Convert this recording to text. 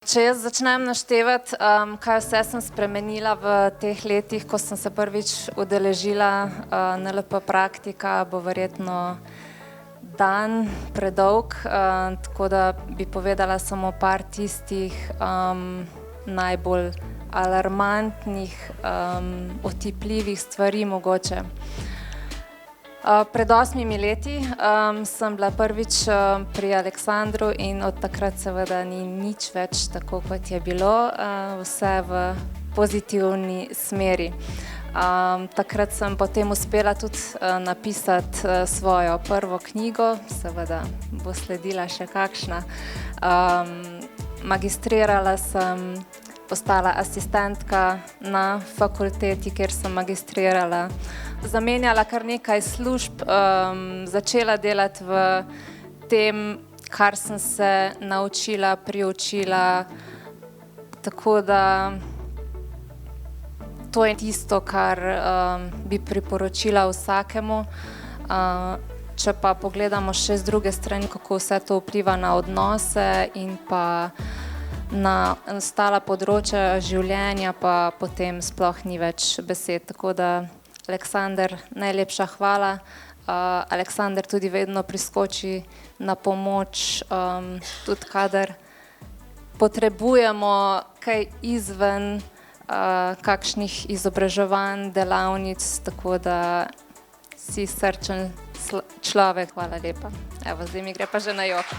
Če jaz začnem naštevati, kaj vse sem spremenila v teh letih, ko sem se prvič udeležila NLP praktika, bo verjetno dan predolg, tako da bi povedala samo par tistih najbolj alarmantnih, otipljivih stvari mogoče. Pred 8 leti sem bila prvič pri Aleksandru in od takrat seveda ni nič več tako, kot je bilo, vse v pozitivni smeri. Takrat sem potem uspela tudi napisati svojo prvo knjigo, seveda bo sledila še kakšna. Magistrirala sem, postala asistentka na fakulteti, kjer sem magistrirala. Zamenjala kar nekaj služb, začela delati v tem, kar sem se naučila, priučila, tako da to je tisto, kar bi priporočila vsakemu. Če pa pogledamo še z druge strani, kako vse to vpliva na odnose in pa na ostala področja življenja, pa potem sploh ni več besed, tako da Aleksander, najlepša hvala. Aleksander tudi vedno priskoči na pomoč, tudi kadar potrebujemo kaj izven kakšnih izobraževanj, delavnic, tako da si srčen človek. Hvala lepa. Evo, zdaj mi gre pa že na jok.